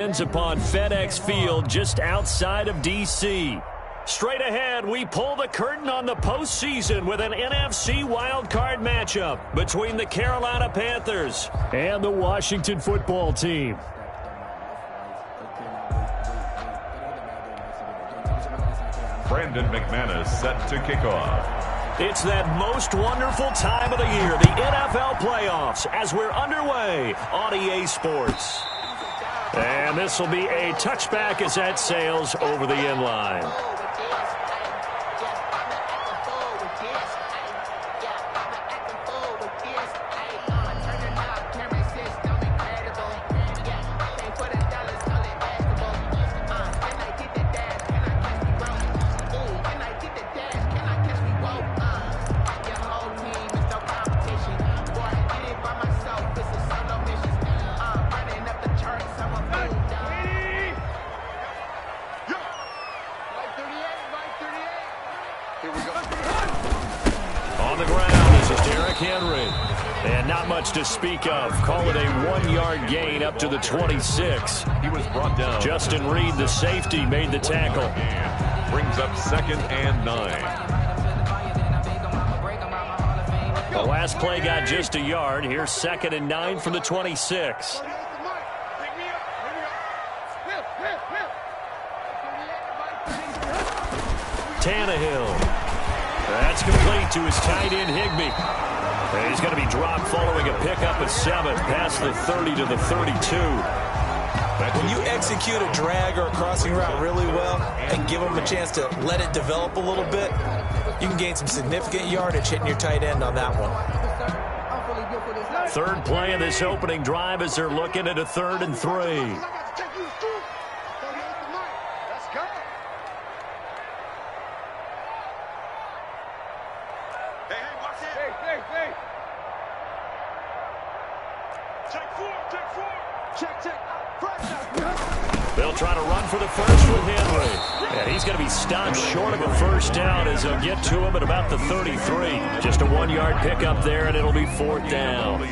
Upon FedEx Field just outside of D.C. Straight ahead, we pull the curtain on the postseason with an NFC Wildcard matchup between the Carolina Panthers and the Washington football team. Brandon McManus set to kick off. It's that most wonderful time of the year, the NFL playoffs, as we're underway on EA Sports. And this will be a touchback as that sails over the end line. To speak of. Call it a 1-yard gain up to the 26. He was brought down. Justin Reed, the safety, made the tackle. Brings up 2nd and 9. The last play got just a yard. Here's 2nd and 9 from the 26. Tannehill. That's complete to his tight end, Higbee. He's going to be dropped following a pickup at 7, past the 30 to the 32. When you execute a drag or a crossing route really well and give them a chance to let it develop a little bit, you can gain some significant yardage hitting your tight end on that one. Third play of this opening drive as they're looking at a 3rd and 3. They'll try to run for the first with Henry. And he's going to be stopped short of a first down as they'll get to him at about the 33. Just a 1-yard pickup there, and it'll be 4th down.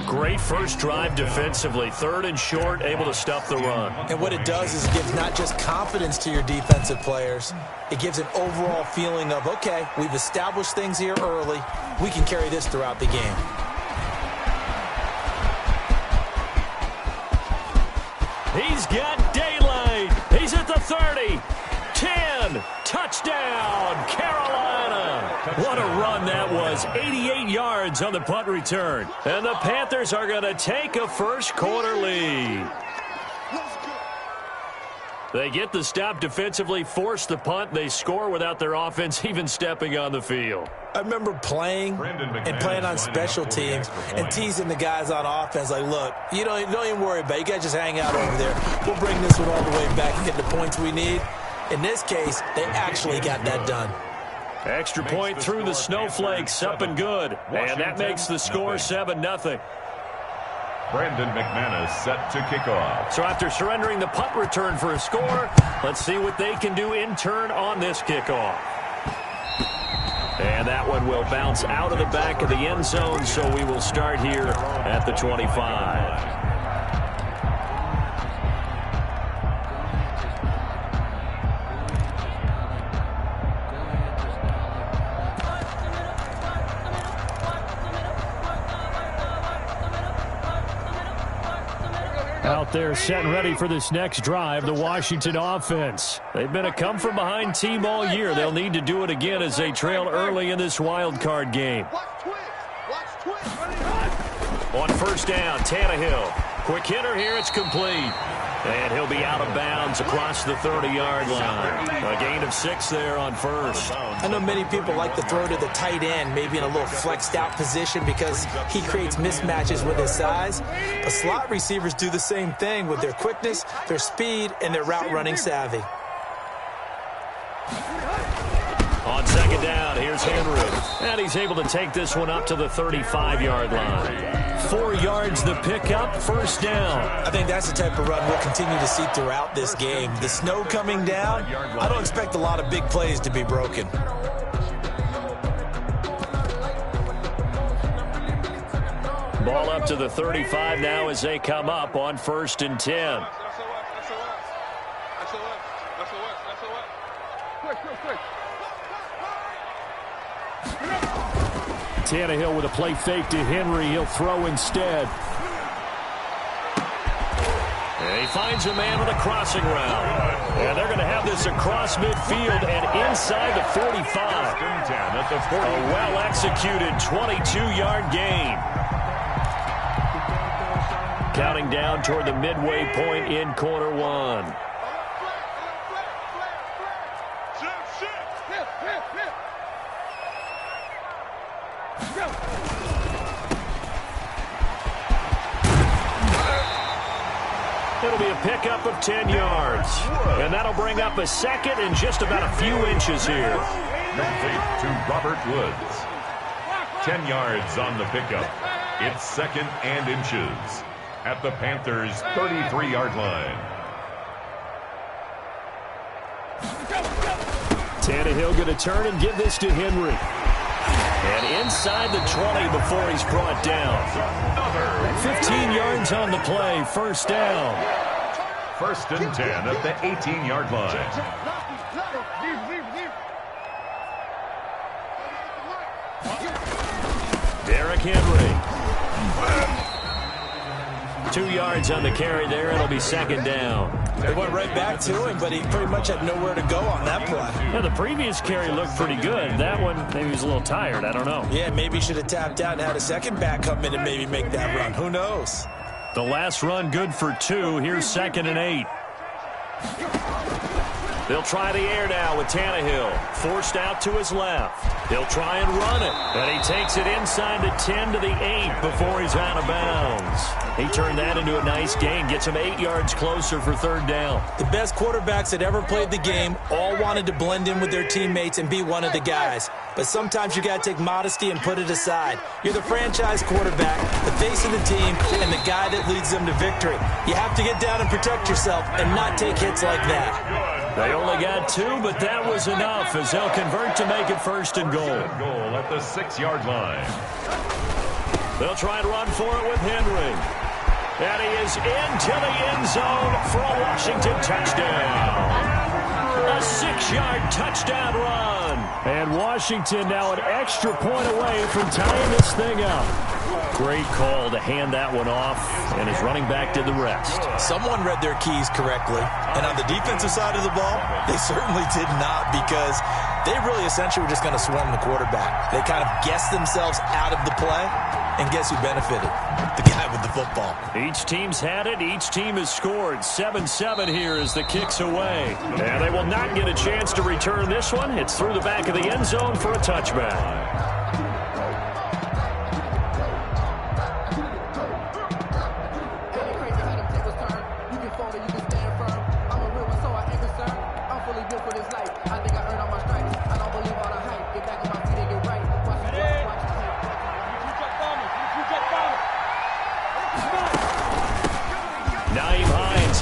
Great first drive defensively. 3rd and short, able to stop the run. And what it does is it gives not just confidence to your defensive players. It gives an overall feeling of, okay, we've established things here early. We can carry this throughout the game. He's got daylight. He's at the 30. 10. Touchdown, Carolina. What a run that was. 88 yards on the punt return. And the Panthers are going to take a first-quarter lead. They get the stop defensively, force the punt. They score without their offense even stepping on the field. I remember playing on special teams and teasing the guys on offense like, look, you don't even worry about it. You guys just hang out over there. We'll bring this one all the way back and get the points we need. In this case, they actually got that done. Extra point through the snowflakes, up and good. And that makes the score 7-0. Brandon McManus set to kick off. So after surrendering the punt return for a score, let's see what they can do in turn on this kickoff. And that one will bounce out of the back of the end zone, so we will start here at the 25. Out there set and ready for this next drive, the Washington offense. They've been a come-from-behind team all year. They'll need to do it again as they trail early in this wild card game. On first down, Tannehill. Quick hitter here, it's complete. And he'll be out of bounds across the 30-yard line. A gain of 6 there on first. I know many people like to throw to the tight end, maybe in a little flexed out position because he creates mismatches with his size. But slot receivers do the same thing with their quickness, their speed, and their route running savvy. On second down, here's Henry. And he's able to take this one up to the 35-yard line. 4 yards the pickup, first down. I think that's the type of run we'll continue to see throughout this game. The snow coming down, I don't expect a lot of big plays to be broken. Ball up to the 35 now as they come up on 1st and 10. Tannehill with a play fake to Henry. He'll throw instead. And he finds a man on a crossing route. And they're going to have this across midfield and inside the 45. A well-executed 22-yard gain. Counting down toward the midway point in quarter one. It'll be a pickup of 10 yards. And that'll bring up a second and just about a few inches here. Complete to Robert Woods. 10 yards on the pickup. It's second and inches at the Panthers' 33-yard line. Tannehill going to turn and give this to Henry. And inside the 20 before he's brought down. 15 yards on the play, first down. First and 10 at the 18-yard line. Derrick Henry. 2 yards on the carry there. It'll be second down. They went right back to him, but he pretty much had nowhere to go on that play. Yeah, the previous carry looked pretty good. That one, maybe he was a little tired. I don't know. Yeah, maybe he should have tapped out and had a second back come in and maybe make that run. Who knows? The last run good for 2. Here's second and 8. They'll try the air now with Tannehill. Forced out to his left. He'll try and run it. And he takes it inside the 10 to the 8 before he's out of bounds. He turned that into a nice gain. Gets him 8 yards closer for third down. The best quarterbacks that ever played the game all wanted to blend in with their teammates and be one of the guys. But sometimes you got to take modesty and put it aside. You're the franchise quarterback, the face of the team, and the guy that leads them to victory. You have to get down and protect yourself and not take hits like that. They only got 2, but that was enough as they'll convert to make it first and goal. Goal at the 6-yard line. They'll try and run for it with Henry. And he is into the end zone for a Washington touchdown. A 6-yard touchdown run. And Washington now an extra point away from tying this thing up. Great call to hand that one off, and his running back did the rest. Someone read their keys correctly, and on the defensive side of the ball, they certainly did not, because they really essentially were just going to swarm the quarterback. They kind of guessed themselves out of the play, and guess who benefited? The guy with the football. Each team's had it. Each team has scored. 7-7 here as the kick's away. And they will not get a chance to return this one. It's through the back of the end zone for a touchback.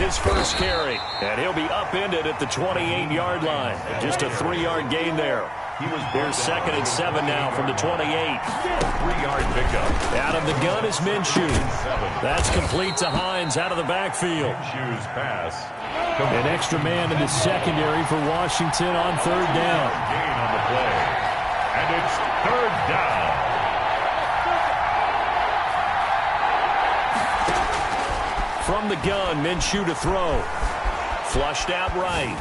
His first carry, and he'll be upended at the 28-yard line. Just a 3-yard gain there. Here's second and 7 now from the 28. 3-yard pickup. Out of the gun is Minshew. That's complete to Hines out of the backfield. Minshew's pass. An extra man in the secondary for Washington on third down. Gain on the play. And it's third down. From the gun, Minshew to throw. Flushed out right.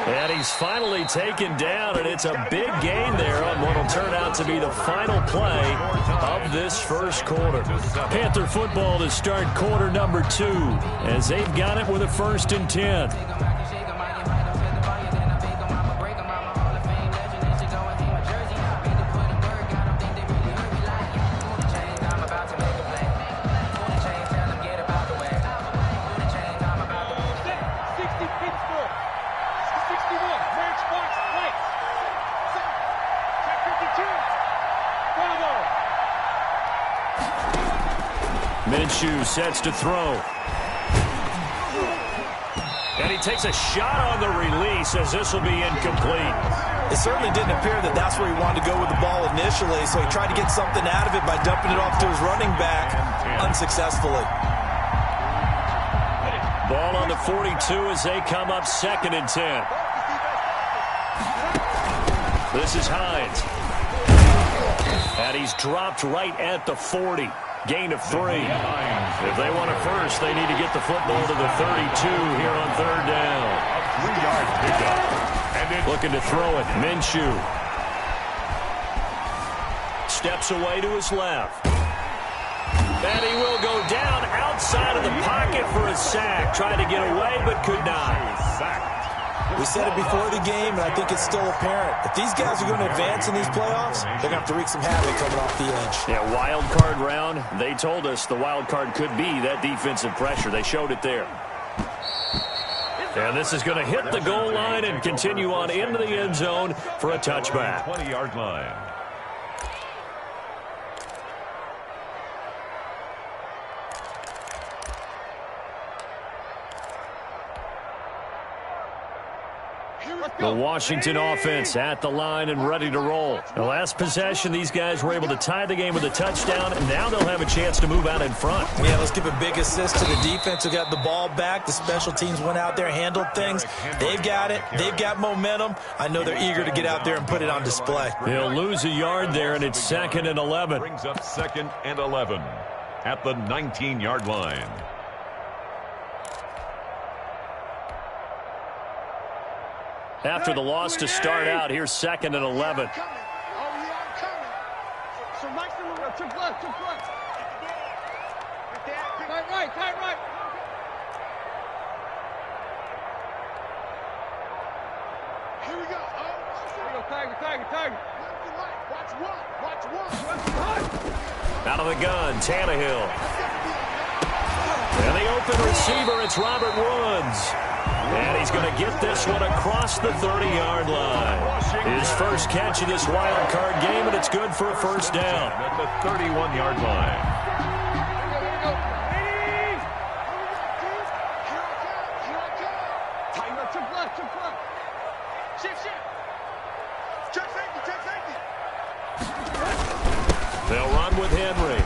And he's finally taken down, and it's a big gain there on what will turn out to be the final play of this first quarter. Panther football to start quarter number 2 as they've got it with a first and 10. Minshew sets to throw. And he takes a shot on the release as this will be incomplete. It certainly didn't appear that that's where he wanted to go with the ball initially, so he tried to get something out of it by dumping it off to his running back unsuccessfully. Ball on the 42 as they come up 2nd and 10. This is Hines. And he's dropped right at the 40. Gain of 3. If they want it first, they need to get the football to the 32 here on 3rd down. A 3-yard pickup. And looking to throw it. Minshew. Steps away to his left. And he will go down outside of the pocket for a sack. Tried to get away, but could not. We said it before the game, and I think it's still apparent. If these guys are going to advance in these playoffs, they're going to have to wreak some havoc coming off the edge. Yeah, wild card round. They told us the wild card could be that defensive pressure. They showed it there. And this is going to hit the goal line and continue on into the end zone for a touchback. 20-yard line. The Washington offense at the line and ready to roll. The last possession, these guys were able to tie the game with a touchdown, and now they'll have a chance to move out in front. Yeah, let's give a big assist to the defense who got the ball back. The special teams went out there, handled things. They've got it. They've got momentum. I know they're eager to get out there and put it on display. He'll lose a yard there, and it's 2nd and 11. Brings up 2nd and 11 at the 19-yard line. After the loss to start out, here's 2nd and 11. Oh, yeah, I'm coming. So nice to move. Took left. Tight right. Here we go. Tiger. Watch one. Out of the gun, Tannehill. And the open receiver, it's Robert Woods. And he's going to get this one across the 30-yard line. His first catch of this wild card game, and it's good for a first down. At the 31-yard line. They'll run with Henry.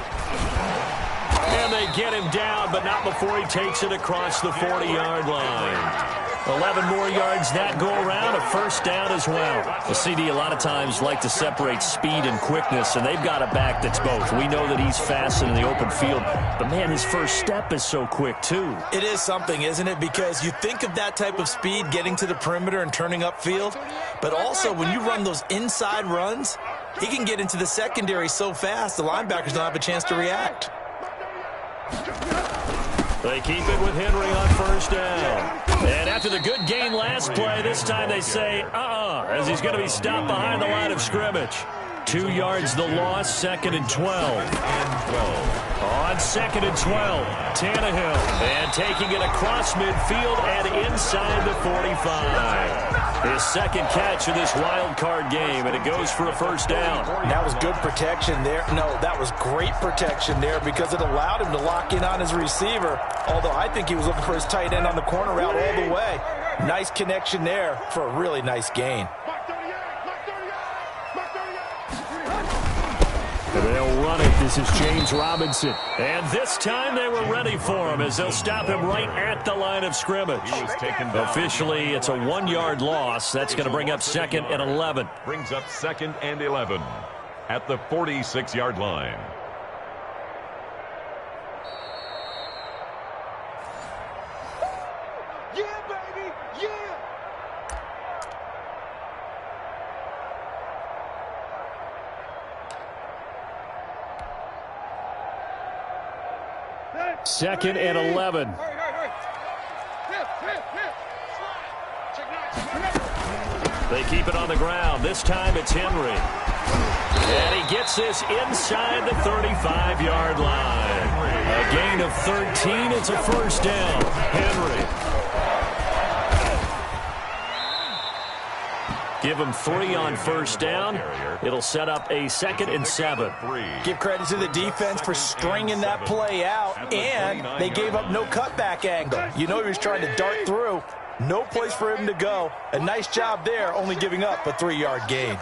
And they get him down, but not before he takes it across the 40-yard line. 11 more yards that go around, a first down as well. The CD a lot of times like to separate speed and quickness, and they've got a back that's both. We know that he's fast in the open field, but man, his first step is so quick too. It is something, isn't it? Because you think of that type of speed getting to the perimeter and turning upfield, but also when you run those inside runs, he can get into the secondary so fast the linebackers don't have a chance to react. They keep it with Henry on first down. And after the good gain last play, this time they say, as he's going to be stopped behind the line of scrimmage. 2 yards the loss, 2nd and 12. On 2nd and 12, Tannehill. And taking it across midfield and inside the 45. His second catch of this wild card game, and it goes for a first down. That was good protection there. No, that was great protection there because it allowed him to lock in on his receiver, although I think he was looking for his tight end on the corner route all the way. Nice connection there for a really nice gain. They'll run it. This is James Robinson. And this time they were ready for him as they'll stop him right at the line of scrimmage. Officially, it's a 1-yard loss. That's going to bring up 2nd and 11. Brings up 2nd and 11 at the 46-yard line. Yeah, baby, yeah. Second and 11. They keep it on the ground. This time it's Henry. And he gets this inside the 35-yard line. A gain of 13. It's a first down. Henry. Give him 3 on first down. It'll set up a 2nd and 7. Give credit to the defense for stringing that play out, and they gave up no cutback angle. You know he was trying to dart through. No place for him to go. A nice job there, only giving up a 3-yard gain.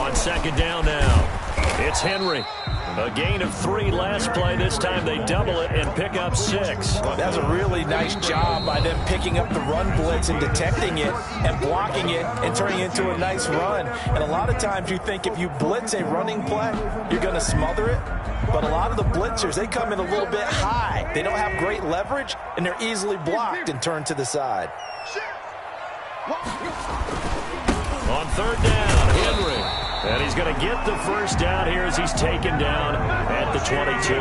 On second down now, it's Henry. A gain of 3 last play. This time they double it and pick up 6. That's a really nice job by them picking up the run blitz and detecting it and blocking it and turning it into a nice run. And a lot of times you think if you blitz a running play, you're going to smother it. But a lot of the blitzers, they come in a little bit high. They don't have great leverage, and they're easily blocked and turned to the side. On third down, Henry. And he's going to get the first down here as he's taken down at the 22.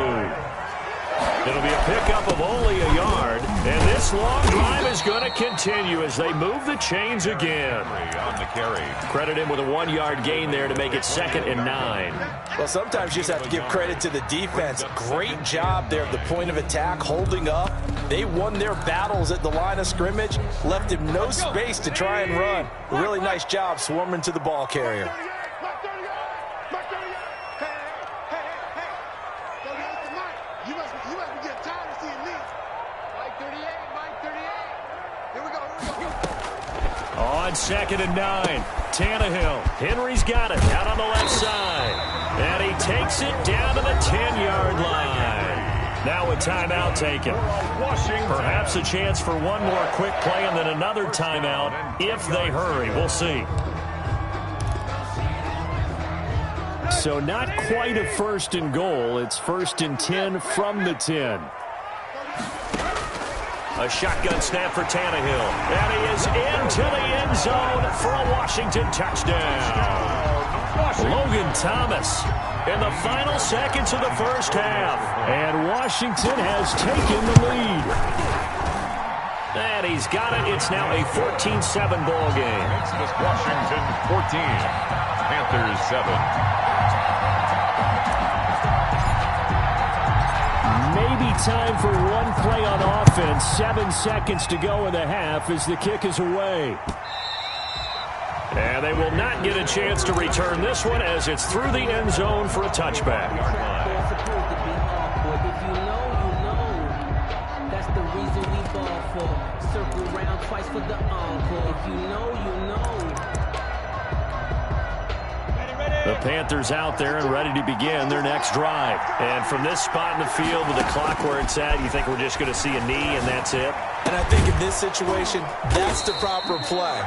It'll be a pickup of only a yard. And this long drive is going to continue as they move the chains again. On the carry. Credit him with a 1-yard gain there to make it 2nd and 9. Well, sometimes you just have to give credit to the defense. Great job there at the point of attack, holding up. They won their battles at the line of scrimmage, left him no space to try and run. A really nice job swarming to the ball carrier. On 2nd and 9, Tannehill. Henry's got it out on the left side. And he takes it down to the 10-yard line. Now a timeout taken. Perhaps a chance for one more quick play and then another timeout if they hurry. We'll see. So not quite a 1st and goal. It's 1st and 10 from the 10. A shotgun snap for Tannehill. And he is into the end zone for a Washington touchdown. Logan Thomas in the final seconds of the first half. And Washington has taken the lead. And he's got it. It's now a 14-7 ball game. Washington 14, Panthers 7. Maybe time for one play on offense. 7 seconds to go in the half as the kick is away. And they will not get a chance to return this one as it's through the end zone for a touchback. If you know, you know. That's the reason we ball for. Circle round twice for the encore. If you know, you know. The Panthers out there and ready to begin their next drive. And from this spot in the field with the clock where it's at, you think we're just going to see a knee and that's it? And I think in this situation, that's the proper play.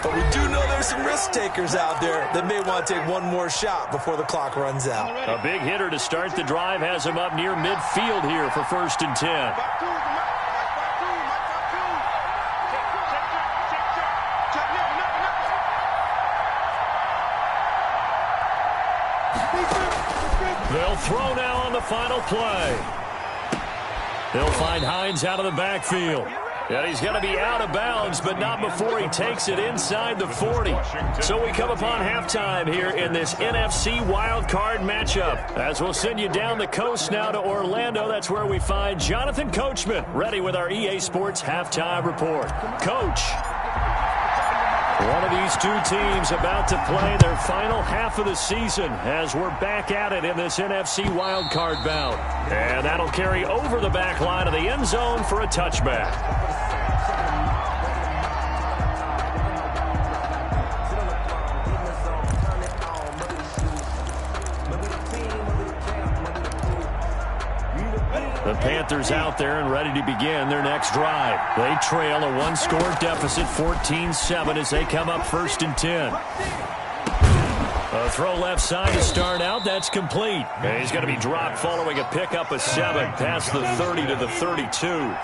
But we do know there's some risk takers out there that may want to take one more shot before the clock runs out. A big hitter to start the drive has him up near midfield here for 1st and 10. They'll throw now on the final play. They'll find Hines out of the backfield. And he's going to be out of bounds, but not before he takes it inside the 40. So we come upon halftime here in this NFC Wildcard matchup. As we'll send you down the coast now to Orlando, that's where we find Jonathan Coachman, ready with our EA Sports Halftime Report. Coach. One of these two teams about to play their final half of the season as we're back at it in this NFC wildcard bout. And that'll carry over the back line of the end zone for a touchback. The Panthers out there and ready to begin their next drive. They trail a one-score deficit, 14-7, as they come up 1st and 10. A throw left side to start out. That's complete. And he's going to be dropped following a pickup of 7 past the 30 to the 32.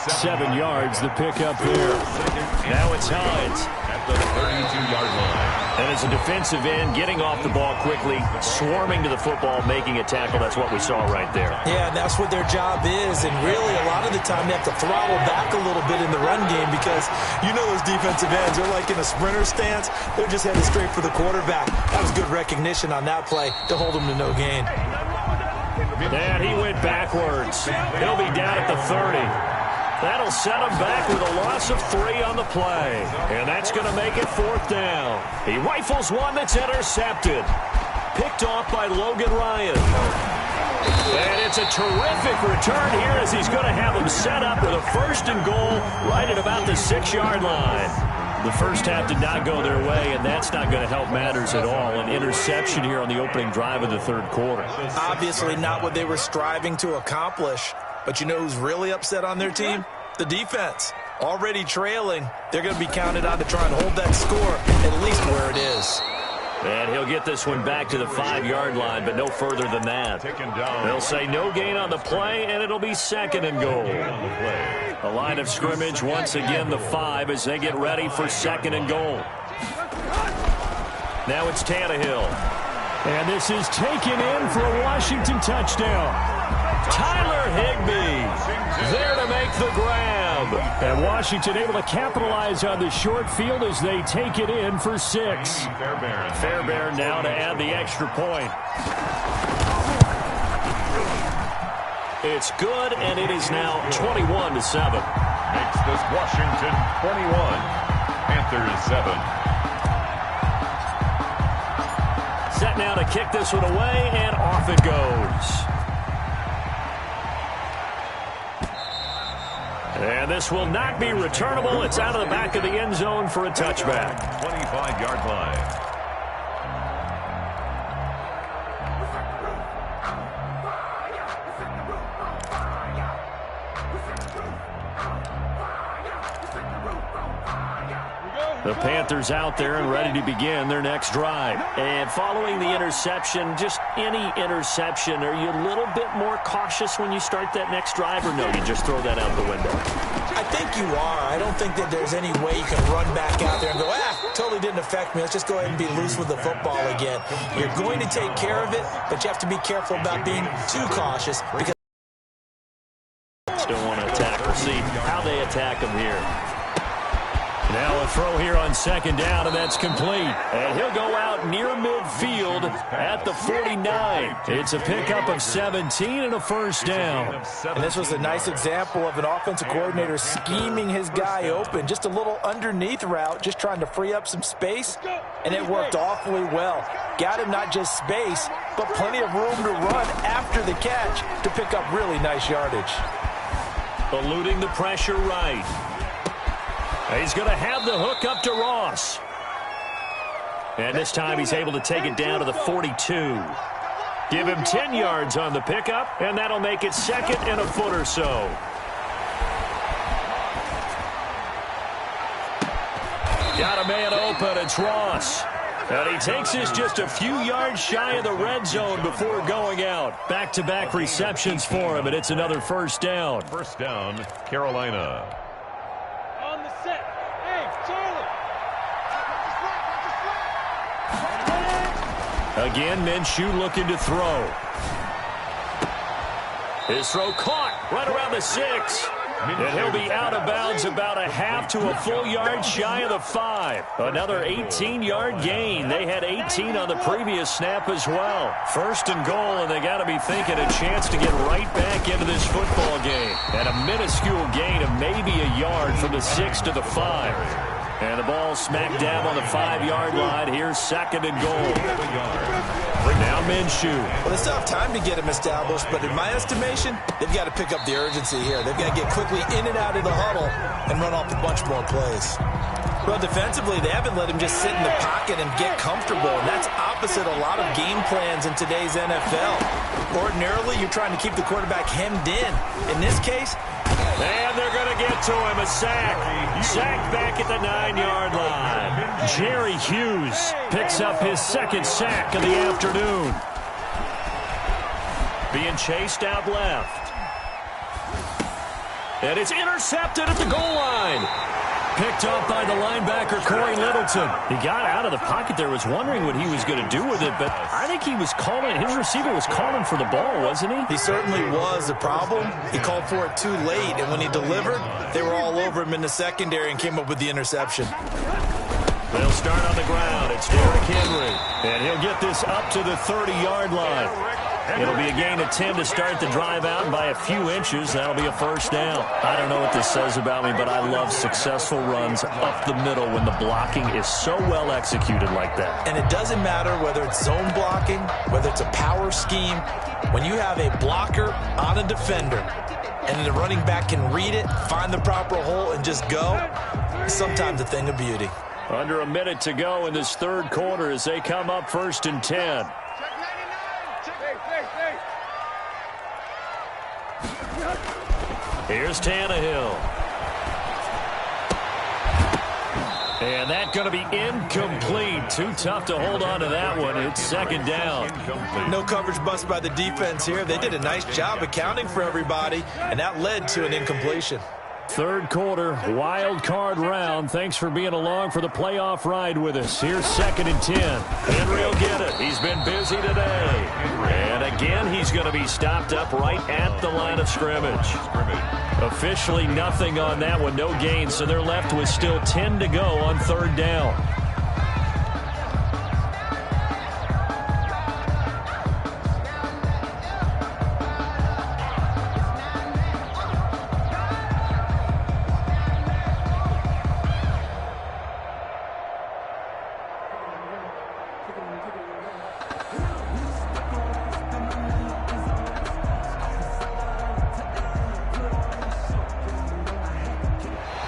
7 yards, the pickup there. Now it's Hines at the 32-yard line. And as a defensive end, getting off the ball quickly, swarming to the football, making a tackle. That's what we saw right there. Yeah, and that's what their job is. And really, a lot of the time, they have to throttle back a little bit in the run game because you know those defensive ends, they're like in a sprinter stance. They're just headed straight for the quarterback. That was good recognition on that play to hold them to no gain. And he went backwards. He'll be down at the 30. That'll set him back with a loss of 3 on the play. And that's going to make it 4th down. He rifles one that's intercepted. Picked off by Logan Ryan. And it's a terrific return here as he's going to have him set up with a 1st and goal right at about the 6-yard line. The first half did not go their way, and that's not going to help matters at all. An interception here on the opening drive of the third quarter. Obviously not what they were striving to accomplish. But you know who's really upset on their team? The defense. Already trailing. They're going to be counted on to try and hold that score at least where it is. And he'll get this one back to the 5-yard line, but no further than that. They'll say no gain on the play, and it'll be second and goal. The line of scrimmage, once again, the 5 as they get ready for second and goal. Now it's Tannehill. And this is taken in for a Washington touchdown. Tyler Higbee there to make the grab. And Washington able to capitalize on the short field as they take it in for 6. Fairbairn now to add the extra point. It's good, and it is now 21-7. Makes this Washington 21, Panthers 7. Set now to kick this one away, and off it goes. And this will not be returnable. It's out of the back of the end zone for a touchback. 25-yard line. The Panthers out there and ready to begin their next drive. And following the interception, just any interception, are you a little bit more cautious when you start that next drive, or no, you just throw that out the window? I think you are. I don't think that there's any way you can run back out there and go, totally didn't affect me. Let's just go ahead and be loose with the football again. You're going to take care of it, but you have to be careful about being too cautious because don't want to attack. We'll see how they attack them here. Now a throw here on second down, and that's complete. And he'll go out near midfield at the 49. It's a pickup of 17 and a first down. And this was a nice example of an offensive coordinator scheming his guy open. Just a little underneath route, just trying to free up some space, and it worked awfully well. Got him not just space, but plenty of room to run after the catch to pick up really nice yardage. Eluding the pressure right. He's going to have the hook up to Ross. And this time he's able to take it down to the 42. Give him 10 yards on the pickup, and that'll make it second and a foot or so. Got a man open. It's Ross. And he takes this just a few yards shy of the red zone before going out. Back-to-back receptions for him, and it's another first down. First down, Carolina. Again, Minshew looking to throw. His throw caught right around the 6. And he'll be out of bounds about a half to a full yard shy of the 5. Another 18-yard gain. They had 18 on the previous snap as well. First and goal, and they got to be thinking a chance to get right back into this football game. And a minuscule gain of maybe a yard from the 6 to the 5. And the ball smack dab on the 5-yard line. Here's second and goal. Now Minshew. Well, they still have time to get him established, but in my estimation, they've got to pick up the urgency here. They've got to get quickly in and out of the huddle and run off a bunch more plays. Well, defensively, they haven't let him just sit in the pocket and get comfortable, and that's opposite a lot of game plans in today's NFL. Ordinarily, you're trying to keep the quarterback hemmed in. In this case, and they're going to get to him. A sack. Sack back at the 9-yard line. Jerry Hughes picks up his second sack of the afternoon. Being chased out left. And it's intercepted at the goal line. Picked up by the linebacker, Corey Littleton. He got out of the pocket there, was wondering what he was going to do with it, but I think he was calling, his receiver was calling for the ball, wasn't he? He certainly was. The problem, he called for it too late, and when he delivered, they were all over him in the secondary and came up with the interception. They'll start on the ground. It's Derrick Henry, and he'll get this up to the 30-yard line. It'll be a gain of 10 to start the drive out, and by a few inches, that'll be a first down. I don't know what this says about me, but I love successful runs up the middle when the blocking is so well executed like that. And it doesn't matter whether it's zone blocking, whether it's a power scheme. When you have a blocker on a defender, and the running back can read it, find the proper hole, and just go, it's sometimes a thing of beauty. Under a minute to go in this third quarter as they come up 1st and 10. Here's Tannehill. And that's going to be incomplete. Too tough to hold on to that one. It's 2nd down. No coverage bust by the defense here. They did a nice job accounting for everybody, and that led to an incompletion. Third quarter, wild card round. Thanks for being along for the playoff ride with us. Here's 2nd and 10. Henry will get it. He's been busy today. And again, he's going to be stopped up right at the line of scrimmage. Officially nothing on that one. No gain, so they're left with still 10 to go on 3rd down.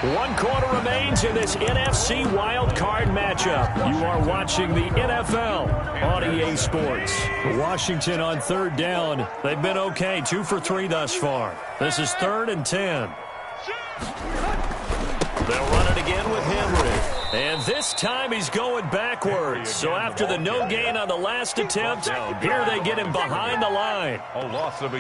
One quarter remains in this NFC wildcard matchup. You are watching the NFL on EA Sports. Washington on 3rd down. They've been okay, 2 for 3 thus far. This is 3rd and 10. They'll run it again with Henry. And this time he's going backwards. So after the no gain on the last attempt, here they get him behind the line.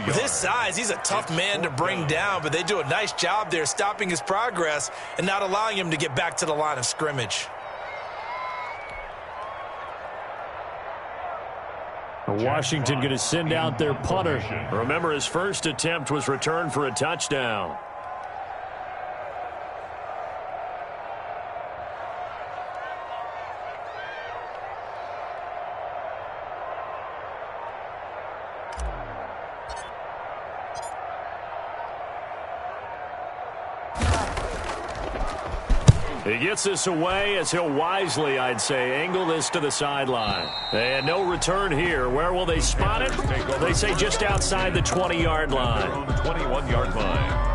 With his size, he's a tough man to bring down, but they do a nice job there stopping his progress and not allowing him to get back to the line of scrimmage. Washington going to send out their punter. Remember, his first attempt was returned for a touchdown. He gets this away as he'll wisely, I'd say, angle this to the sideline. And no return here. Where will they spot it? They say just outside the 20-yard line. 21-yard line.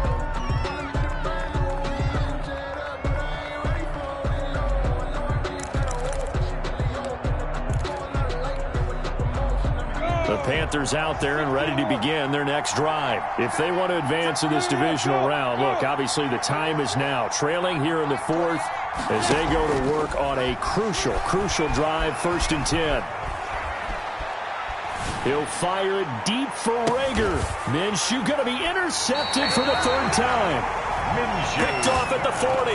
The Panthers out there and ready to begin their next drive. If they want to advance in this divisional round, look, obviously the time is now. Trailing here in the 4th as they go to work on a crucial drive, 1st and 10. He'll fire it deep for Rager. Minshew going to be intercepted for the 3rd time. Picked off at the 40.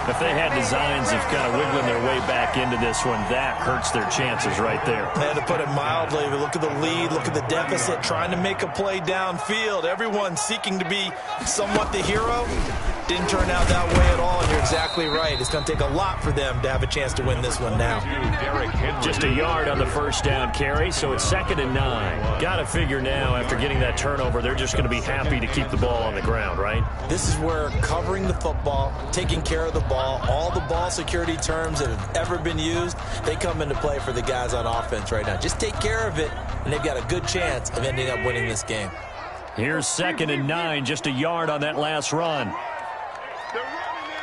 If they had designs of kind of wiggling their way back into this one, that hurts their chances right there. And to put it mildly, look at the lead, look at the deficit, trying to make a play downfield. Everyone seeking to be somewhat the hero. Didn't turn out that way at all, and you're exactly right. It's going to take a lot for them to have a chance to win this one now. Just a yard on the 1st down carry, so it's 2nd and 9. Got to figure now, after getting that turnover, they're just going to be happy to keep the ball on the ground, right? This is where covering the football, taking care of the ball, all the ball security terms that have ever been used, they come into play for the guys on offense right now. Just take care of it, and they've got a good chance of ending up winning this game. Here's 2nd and 9, just a yard on that last run. They're running it.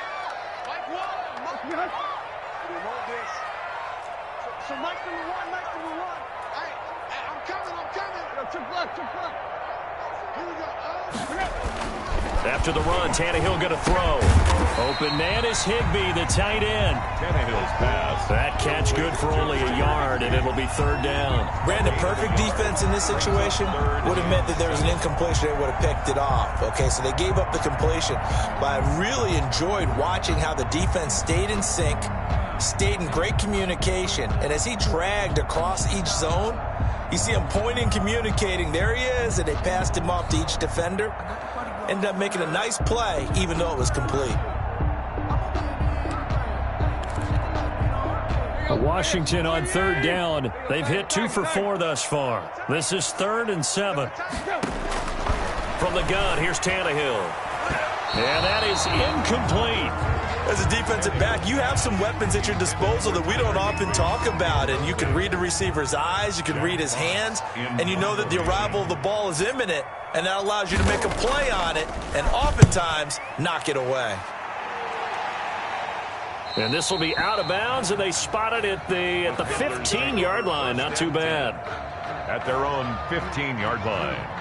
Mike one. So Mike number one. Hey, I'm coming. Took left. Here we go. After the run, Tannehill going to throw. Open man is Higbee, the tight end. Tannehill's pass. That catch good for only a yard, and it'll be 3rd down. Brandon, perfect defense in this situation would have meant that there was an incompletion. They would have picked it off. Okay, so they gave up the completion. But I really enjoyed watching how the defense stayed in sync, stayed in great communication, and as he dragged across each zone, you see him pointing, communicating. There he is, and they passed him off to each defender. Ended up making a nice play, even though it was complete. Washington on 3rd down. They've hit 2 for 4 thus far. This is 3rd and 7. From the gun, here's Tannehill. And that is incomplete. As a defensive back, you have some weapons at your disposal that we don't often talk about. And you can read the receiver's eyes, you can read his hands, and you know that the arrival of the ball is imminent, and that allows you to make a play on it and oftentimes knock it away. And this will be out of bounds, and they spot it at the 15-yard line. Not too bad. At their own 15-yard line.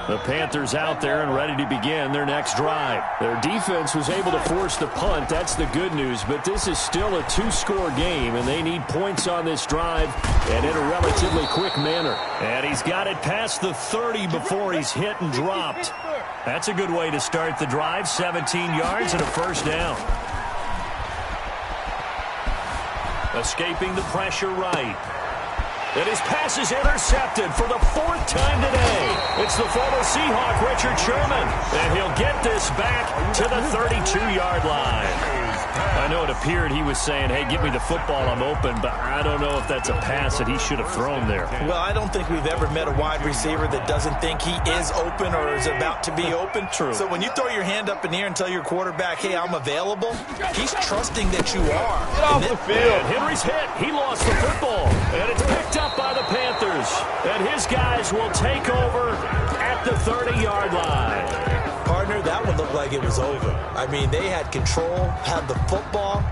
The Panthers out there and ready to begin their next drive. Their defense was able to force the punt. That's the good news. But this is still a two-score game, and they need points on this drive and in a relatively quick manner. And he's got it past the 30 before he's hit and dropped. That's a good way to start the drive. 17 yards and a first down. Escaping the pressure right. And his pass is intercepted for the 4th time today. It's the former Seahawk, Richard Sherman. And he'll get this back to the 32-yard line. I know it appeared he was saying, hey, give me the football, I'm open, but I don't know if that's a pass that he should have thrown there. Well, I don't think we've ever met a wide receiver that doesn't think he is open or is about to be open. True. So when you throw your hand up in the air and tell your quarterback, hey, I'm available, he's trusting that you are. Get off the field. And Henry's hit. He lost the football. And it's picked up by the Panthers. And his guys will take over at the 30-yard line. Partner, that one looked like it was over. I mean, they had control, had the football,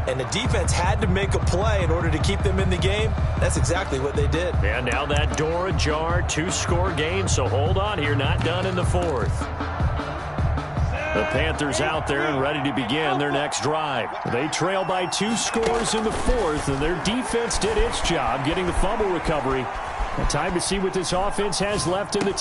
and the defense had to make a play in order to keep them in the game. That's exactly what they did. And now that door ajar, two-score game, so hold on here, not done in the 4th. The Panthers out there and ready to begin their next drive. They trail by 2 scores in the 4th, and their defense did its job getting the fumble recovery. Time to see what this offense has left in the